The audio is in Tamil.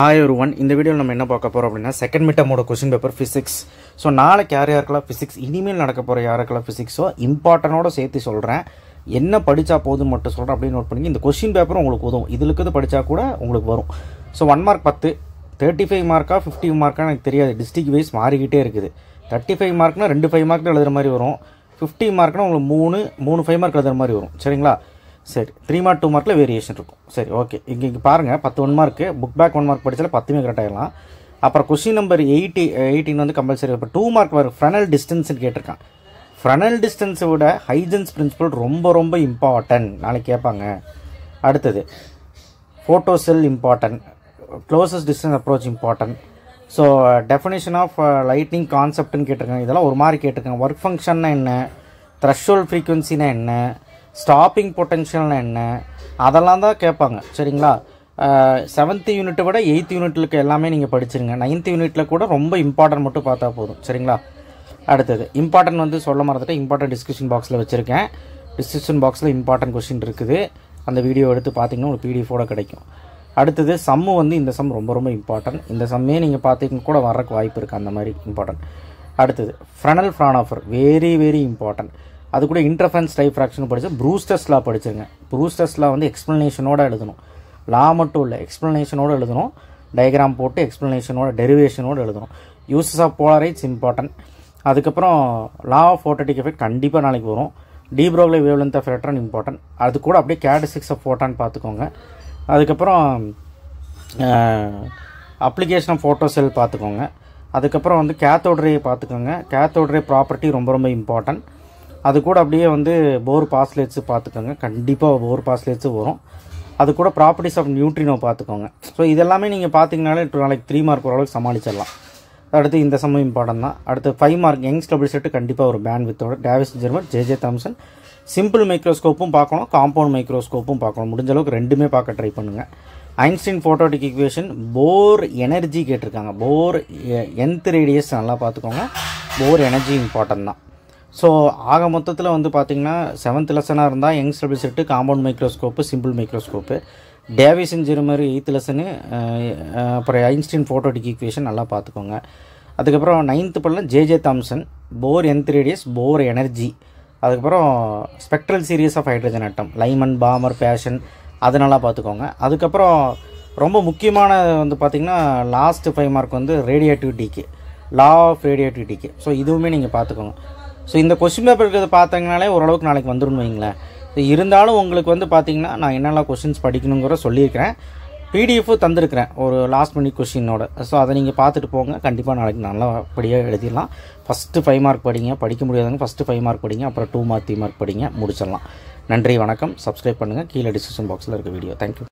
Hi everyone, இந்த வீடியோல நம்ம என்ன பார்க்க போறோம் அப்படினா செகண்ட் மிட்டமோட क्वेश्चन பேப்பர் பிசிக்ஸ். சோ நாளைக்கு யாருக்கெல்லாம் பிசிக்ஸ் இனிமேல் நடக்க போற யாருக்கெல்லாம் பிசிக்ஸோ இம்பார்ட்டன்ட்டோட சேர்த்து சொல்றேன். என்ன படிச்சா போதும் மட்டும் சொல்றேன் அப்படியே நோட் பண்ணி இந்த क्वेश्चन பேப்பர் உங்களுக்கு உதவும். இதுலக்குது படிச்சா கூட உங்களுக்கு வரும். சோ 1 மார்க் 10, 35 மார்க்கா 50 மார்க்கா எனக்கு தெரியாது. டிஸ்ட்ரிக்ட் வைஸ் மாறிக்கிட்டே இருக்குது. 35 மார்க்னா 2 5 மார்க் எழுதுற மாதிரி வரும். 50 மார்க்னா உங்களுக்கு 3 5 மார்க் எழுதுற மாதிரி வரும். சரிங்களா? சரி 3 மார்க் 2 மார்க்ல வேரியேஷன் இருக்கும். சரி ஓகே, இங்க பாருங்க 10 1 மார்க் புக் பேக் 1 மார்க் படிச்சால 10மே கரெக்ட் ஆயிடலாம். அப்புறம் क्वेश्चन நம்பர் 18 வந்து கம்பல்சரி. அப்ப 2 மார்க் வர ஃப்ரனல் டிஸ்டன்ஸ் கேட்டிருக்கான். ஃப்ரனல் டிஸ்டன்ஸை விட ஹைஜன்ஸ் பிரின்சிபல் ரொம்ப இம்பார்ட்டன்ட், நாளைக்கு கேட்பாங்க. அடுத்தது photo cell important, closest distance approach important. So definition of lightning கான்செப்ட்னு கேட்டிருக்காங்க. இதெல்லாம் ஒரு மாதிரி கேட்டிருக்காங்க. ஒர்க் ஃபங்க்ஷன்னா என்ன, த்ரெஷ்ஹோல்ட் ஃப்ரீக்வன்சினா என்ன, ஸ்டாப்பிங் பொட்டன்ஷியல்னா என்ன, அதெல்லாம் தான் கேட்பாங்க. சரிங்களா? 7th யூனிட்டை விட 8th யூனிட்லுக்கு எல்லாமே நீங்கள் படிச்சிருங்க. 9th யூனிட்டில் கூட ரொம்ப இம்பார்ட்டன்ட் மட்டும் பார்த்தா போதும். சரிங்களா? அடுத்தது இம்பார்ட்டன்ட் வந்து சொல்ல மறந்துட்டு இம்பார்ட்டன்ட் டிஸ்கிரிப்ஷன் பாக்ஸில் வச்சுருக்கேன். டிஸ்கிரிப்ஷன் பாக்ஸில் இம்பார்ட்டன்ட் கொஸ்டின் இருக்குது. அந்த வீடியோ எடுத்து பார்த்தீங்கன்னா ஒரு பிடிஎஃபோட கிடைக்கும். அடுத்தது சம்மு வந்து இந்த சம் ரொம்ப இம்பார்ட்டன்ட். இந்த சம்மே நீங்கள் பார்த்தீங்கன்னா கூட வர்றக்கு வாய்ப்பு இருக்குது, அந்த மாதிரி இம்பார்ட்டன்ட். அடுத்தது ஃப்ரனல் ஃப்ரான்ஆஃபர் வெரி இம்பார்ட்டன்ட். அது கூட இன்டர்ஃபரன்ஸ் டைப் ஃப்ராக்ஷன் படிச்சு ப்ரூஸ்டர்ஸ் லா படிச்சுங்க. ப்ரூஸ்டர்ஸ் லா வந்து எக்ஸ்ப்ளனேஷனோட எழுதணும். லா மட்டும் இல்லை, எக்ஸ்ப்ளனேஷனோட எழுதணும். டயக்ராம் போட்டு எக்ஸ்ப்ளனேஷனோட டெரிவேஷனோட எழுதணும். Uses of polaroids important. அதுக்கப்புறம் லா ஆஃப் ஃபோட்டோடிக் எஃபெக்ட் கண்டிப்பாக நாளைக்கு வரும். De Broglie wavelength of electron important. அது கூட அப்படியே கேரக்டரிஸ்டிக்ஸ் ஆஃப் ஃபோட்டான் பார்த்துக்கோங்க. அதுக்கப்புறம் அப்ளிகேஷன் ஆஃப் ஃபோட்டோ செல் பார்த்துக்கோங்க. அதுக்கப்புறம் வந்து கேத்தோட் ரே பார்த்துக்கோங்க. கேத்தோட் ரே ப்ராப்பர்ட்டி ரொம்ப இம்பார்ட்டன்ட். அது கூட அப்படியே வந்து போர் பாஸ்லேட்ஸு பார்த்துக்கோங்க. கண்டிப்பாக போர் பாஸ்லேட்ஸு வரும். அது கூட ப்ராப்பர்ட்டிஸ் ஆஃப் நியூட்ரினோ பார்த்துக்கோங்க. ஸோ இதெல்லாமே நீங்கள் பார்த்தீங்கனாலே நாளைக்கு 3 மார்க் ஓரளவுக்கு சமாளிச்சிடலாம். அடுத்து இந்த சமயம் இம்பார்ட்டன் தான். அடுத்து 5 மார்க் யங்ஸ் டபுள் செட்டு கண்டிப்பாக ஒரு பேண்ட் வித்தோட Davisson Germer, J Thomson. Simple மைக்ரோஸ்கோப்பும் பார்க்கணும், காம்பவுண்ட் மைக்ரோஸ்கோப்பும் பார்க்கணும். முடிஞ்ச அளவுக்கு ரெண்டுமே பார்க்க ட்ரை பண்ணுங்கள். ஐன்ஸ்டீன் ஃபோட்டோடிக் ஈக்குவேஷன், போர் எனர்ஜி கேட்டிருக்காங்க. போர் nth ரேடியஸ் நல்லா பார்த்துக்கோங்க. போர் எனர்ஜி இம்பார்ட்டன் தான். ஸோ ஆக மொத்தத்தில் வந்து பார்த்திங்கன்னா 7th லெசனாக இருந்தால் Young's double slit, compound microscope, simple microscope. Davisson Germer 8th lesson, அப்புறம் ஐன்ஸ்டீன் ஃபோட்டோடிக் ஈக்குவேஷன் நல்லா பார்த்துக்கோங்க. அதுக்கப்புறம் 9th பல்ல J Thomson, Bohr nth radius, Bohr energy. அதுக்கப்புறம் spectral series of hydrogen atom, Lyman, Balmer, Paschen, அது நல்லா பார்த்துக்கோங்க. அதுக்கப்புறம் ரொம்ப முக்கியமான வந்து பார்த்திங்கன்னா லாஸ்ட் 5 மார்க் வந்து ரேடியேட்டிவிட்டிக்கு, லா ஆஃப் ரேடியேட்டிவிட்டிக்கு. ஸோ இதுவுமே நீங்கள் பார்த்துக்கோங்க. ஸோ இந்த கொஸ்டின் பேப்பர் இருக்கிறது பார்த்தீங்கனாலே ஓரளவுக்கு நாளைக்கு வந்துடும் வைங்களேன். இருந்தாலும் உங்களுக்கு வந்து பார்த்தீங்கன்னா நான் என்னெல்லாம் கொஸ்டின்ஸ் படிக்கணுங்கிற சொல்லியிருக்கிறேன். பிடிஎஃப் தந்திருக்கிறேன் ஒரு லாஸ்ட் மினிட் கொஸ்டினோட. ஸோ அதை நீங்கள் பார்த்துட்டு போங்க. கண்டிப்பாக நாளைக்கு நல்லபடியாக எழுதிடலாம். ஃபஸ்ட்டு 5 மார்க் படிங்க, படிக்க முடியாதவங்க ஃபஸ்ட்டு 5 மார்க் படிங்க, அப்புறம் 2 மார்க் 3 மார்க் படிங்க, முடிச்சிடலாம். நன்றி, வணக்கம். சப்ஸ்கிரைப் பண்ணுங்கள். கீழே டிஸ்கிரிப்ஷன் பாக்ஸில் இருக்க வீடியோ. தேங்க்யூ.